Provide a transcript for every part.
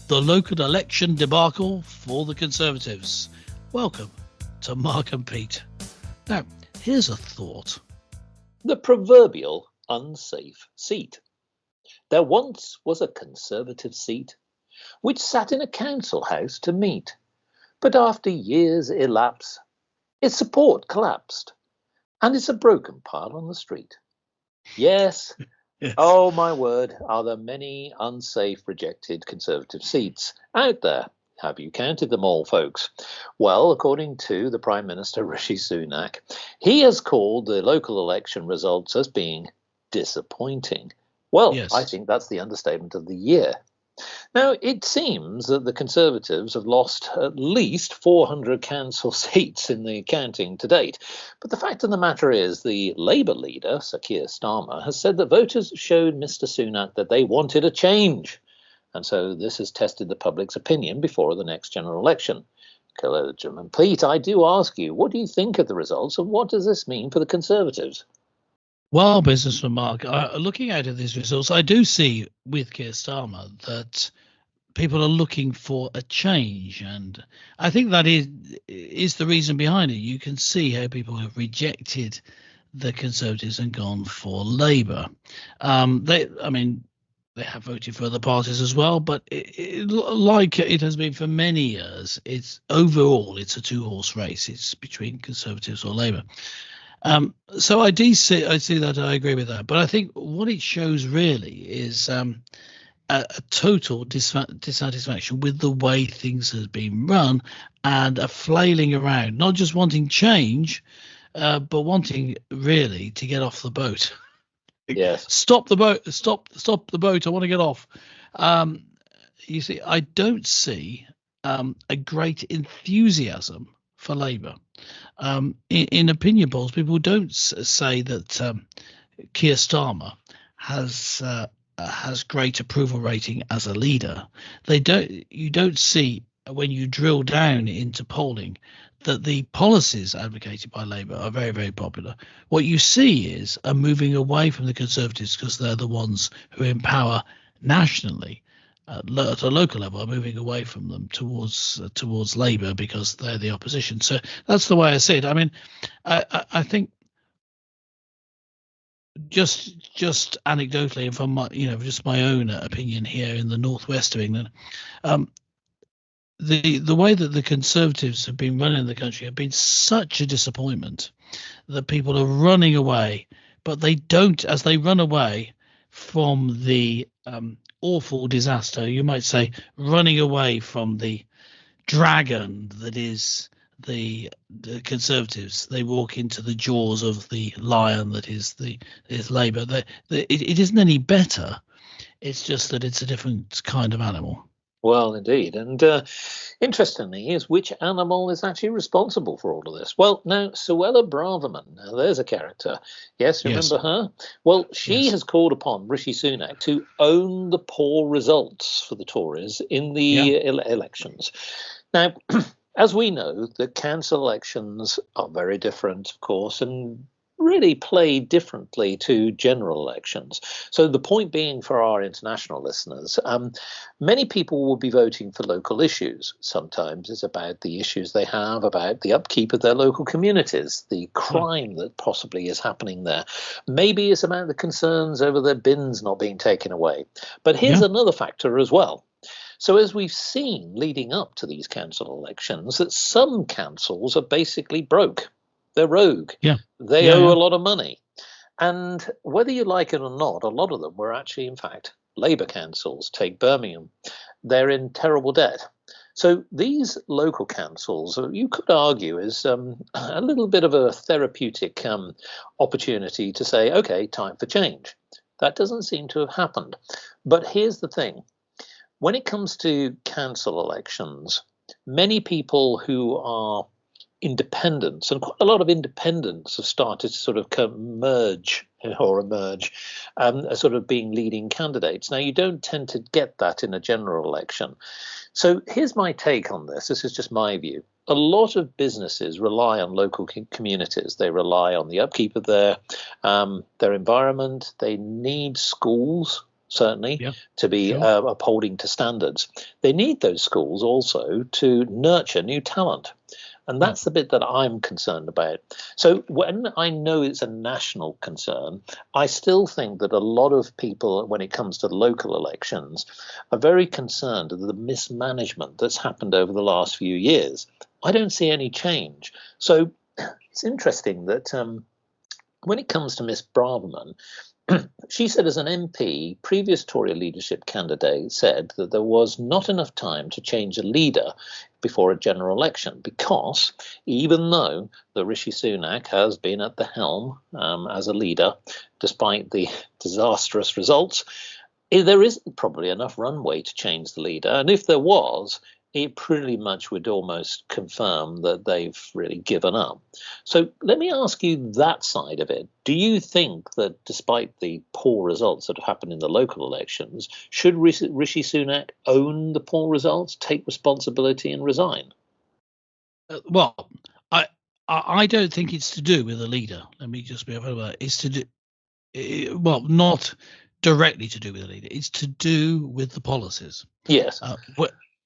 the local election debacle for the Conservatives. Welcome to Mark and Pete. Now, here's a thought. The proverbial unsafe seat. There once was a Conservative seat which sat in a council house to meet, but after years elapse, its support collapsed, and it's a broken pile on the street. Yes. Yes. Oh, my word, are there many unsafe, rejected Conservative seats out there? Have you counted them all, folks? Well, according to the Prime Minister, Rishi Sunak, he has called the local election results as being disappointing. Well, Yes. I think that's the understatement of the year. Now, it seems that the Conservatives have lost at least 400 council seats in the counting to date. But the fact of the matter is the Labour leader, Sir Keir Starmer, has said that voters showed Mr Sunak that they wanted a change. And so this has tested the public's opinion before the next general election. And Pete, I do ask you, what do you think of the results and what does this mean for the Conservatives? Well, businessman Mark, looking out at these results, I do see with Keir Starmer that people are looking for a change, and I think that is the reason behind it. You can see how people have rejected the Conservatives and gone for Labour. They have voted for other parties as well, but like it has been for many years, it's a two-horse race. It's between Conservatives or Labour. So I see that. I agree with that. But I think what it shows really is a total dissatisfaction with the way things have been run and a flailing around, not just wanting change, but wanting really to get off the boat. Yes. Stop the boat. Stop the boat. I want to get off. You see, I don't see a great enthusiasm for Labour. In opinion polls, people don't say that Keir Starmer has great approval rating as a leader. You don't see, when you drill down into polling, that the policies advocated by Labour are very, very popular. What you see is a moving away from the Conservatives because they're the ones who empower nationally. At a local level, are moving away from them towards Labour because they're the opposition. So that's the way I see it. I mean, I think just anecdotally, and from just my own opinion here in the northwest of England, the way that the Conservatives have been running the country have been such a disappointment that people are running away, but they don't, as they run away from the awful disaster, you might say, running away from the dragon that is the Conservatives. They walk into the jaws of the lion that is Labour. It isn't any better. It's just that it's a different kind of animal. Well, indeed. And interestingly is which animal is actually responsible for all of this. Well, now, Suella Braverman, now there's a character. Yes, remember her? Well, she has called upon Rishi Sunak to own the poor results for the Tories in the elections. Now, as we know, the council elections are very different, of course, and really play differently to general elections. So the point being for our international listeners, many people will be voting for local issues. Sometimes it's about the issues they have, about the upkeep of their local communities, the crime that possibly is happening there. Maybe it's about the concerns over their bins not being taken away. But here's another factor as well. So as we've seen leading up to these council elections, that some councils are basically broke. They're rogue. They owe a lot of money. And whether you like it or not, a lot of them were actually, in fact, Labour councils. Take Birmingham. They're in terrible debt. So these local councils, you could argue, is a little bit of a therapeutic opportunity to say, OK, time for change. That doesn't seem to have happened. But here's the thing. When it comes to council elections, many people who are independents, and quite a lot of independents have started to sort of emerge, as sort of being leading candidates. Now, you don't tend to get that in a general election. So here's my take on this. This is just my view. A lot of businesses rely on local communities. They rely on the upkeep of their environment. They need schools. certainly, Yeah, to be sure. upholding to standards. They need those schools also to nurture new talent. And Yeah. that's the bit that I'm concerned about. So when I know it's a national concern, I still think that a lot of people, when it comes to local elections, are very concerned of the mismanagement that's happened over the last few years. I don't see any change. So it's interesting that when it comes to Miss Braverman, she said, as an MP, previous Tory leadership candidate said that there was not enough time to change a leader before a general election because even though the Rishi Sunak has been at the helm as a leader, despite the disastrous results, there isn't probably enough runway to change the leader. And if there was, it pretty much would almost confirm that they've really given up. So let me ask you that side of it. Do you think that despite the poor results that have happened in the local elections, should Rishi Sunak own the poor results, take responsibility and resign? Well, I don't think it's to do with the leader. Let me just be about that. It's to do, well, not directly to do with the leader. It's to do with the policies. Yes.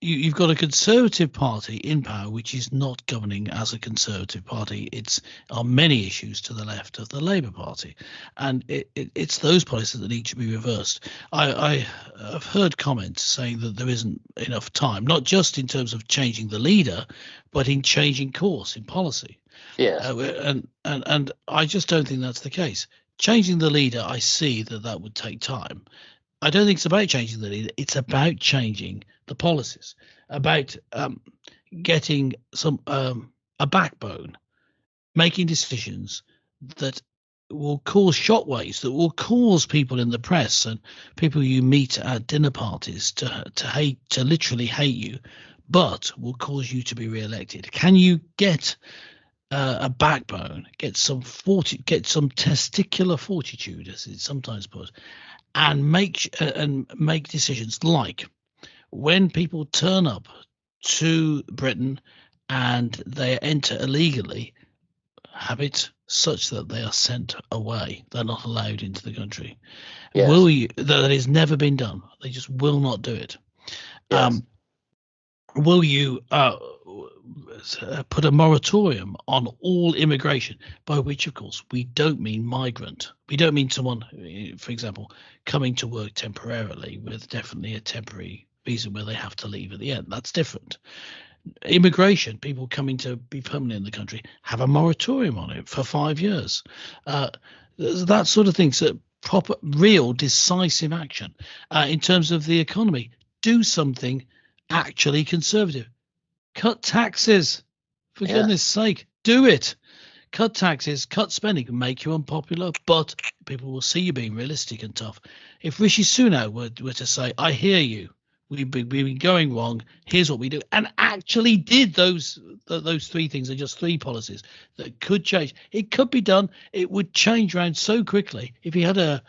You've got a Conservative Party in power which is not governing as a Conservative Party. It's on many issues to the left of the Labour Party, and it's those policies that need to be reversed. I have heard comments saying that there isn't enough time, not just in terms of changing the leader, but in changing course in policy. Yes. And I just don't think that's the case. Changing the leader, I see that would take time. I don't think it's about changing the leader. It's about changing the policies, about getting some a backbone, making decisions that will cause shockwaves, that will cause people in the press and people you meet at dinner parties to literally hate you, but will cause you to be re-elected. Can you get a backbone, get some testicular fortitude, as it's sometimes put, and make decisions like when people turn up to Britain and they enter illegally, have it such that they are sent away. They're not allowed into the country. Yes. Will you? That has never been done. They just will not do it. Yes. Will you put a moratorium on all immigration, by which, of course, we don't mean migrant. We don't mean someone, for example, coming to work temporarily with definitely a temporary visa where they have to leave at the end. That's different. Immigration, people coming to be permanent in the country, have a moratorium on it for 5 years. That sort of thing. So proper, real, decisive action. In terms of the economy, do something actually conservative. Cut taxes, for goodness sake, do it. Cut taxes, cut spending, make you unpopular, but people will see you being realistic and tough. If Rishi Sunak were to say, I hear you, we've been going wrong, here's what we do, and actually did those three things, are just three policies that could change. It could be done. It would change around so quickly if he had an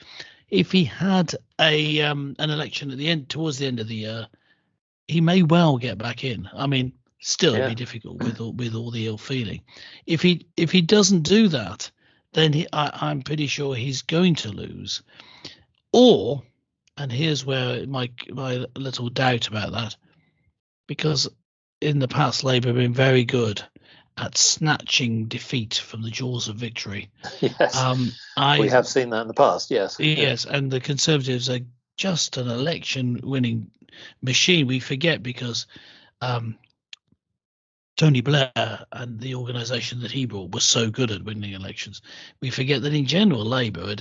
election at the end, towards the end of the year. He may well get back in. I mean, still, it'd be difficult with all the ill feeling. If he doesn't do that, then I'm pretty sure he's going to lose. Or, and here's where my little doubt about that, because in the past Labour have been very good at snatching defeat from the jaws of victory. Yes, we have seen that in the past. Yes. Yes, and the Conservatives are just an election-winning machine. We forget because Tony Blair and the organisation that he brought was so good at winning elections. We forget that in general, Labour are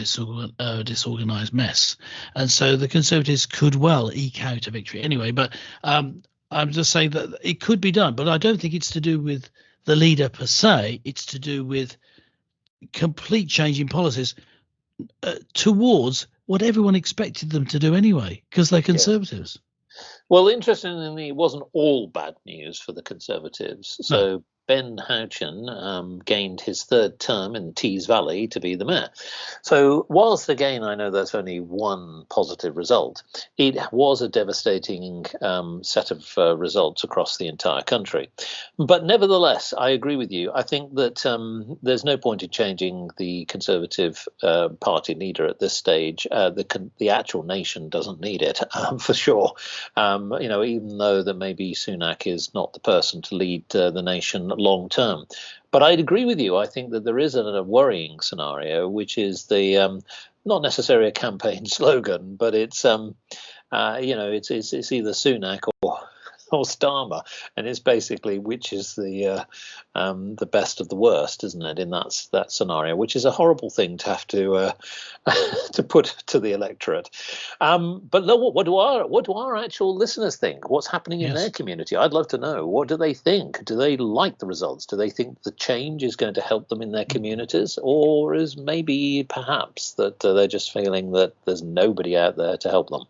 a disorganised mess, and so the Conservatives could well eke out a victory anyway. But I'm just saying that it could be done, but I don't think it's to do with the leader per se. It's to do with complete change in policies towards what everyone expected them to do anyway, because they're Conservatives. Well, interestingly, it wasn't all bad news for the Conservatives. So Ben Houchen gained his third term in Tees Valley to be the mayor. So, whilst again I know that's only one positive result, it was a devastating set of results across the entire country. But nevertheless, I agree with you. I think that there's no point in changing the Conservative Party leader at this stage. The actual nation doesn't need it, for sure. Even though that maybe Sunak is not the person to lead the nation long term. But I'd agree with you. I think that there is a worrying scenario, which is the not necessarily a campaign slogan, but it's it's either Sunak or Starmer, and it's basically which is the best of the worst, isn't it? In that scenario, which is a horrible thing to have to to put to the electorate. But no, what do our actual listeners think? What's happening in their community? I'd love to know. What do they think? Do they like the results? Do they think the change is going to help them in their communities, or is maybe perhaps that they're just feeling that there's nobody out there to help them?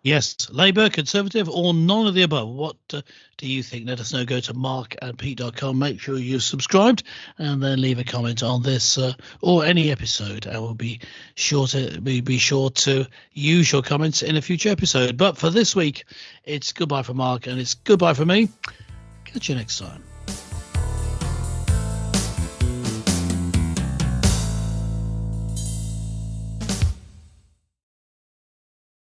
Yes, Labour, Conservative, or none of the above. What do you think? Let us know. Go to markandpete.com. Make sure you're subscribed and then leave a comment on this or any episode. And we'll be sure to use your comments in a future episode. But for this week, it's goodbye from Mark and it's goodbye from me. Catch you next time.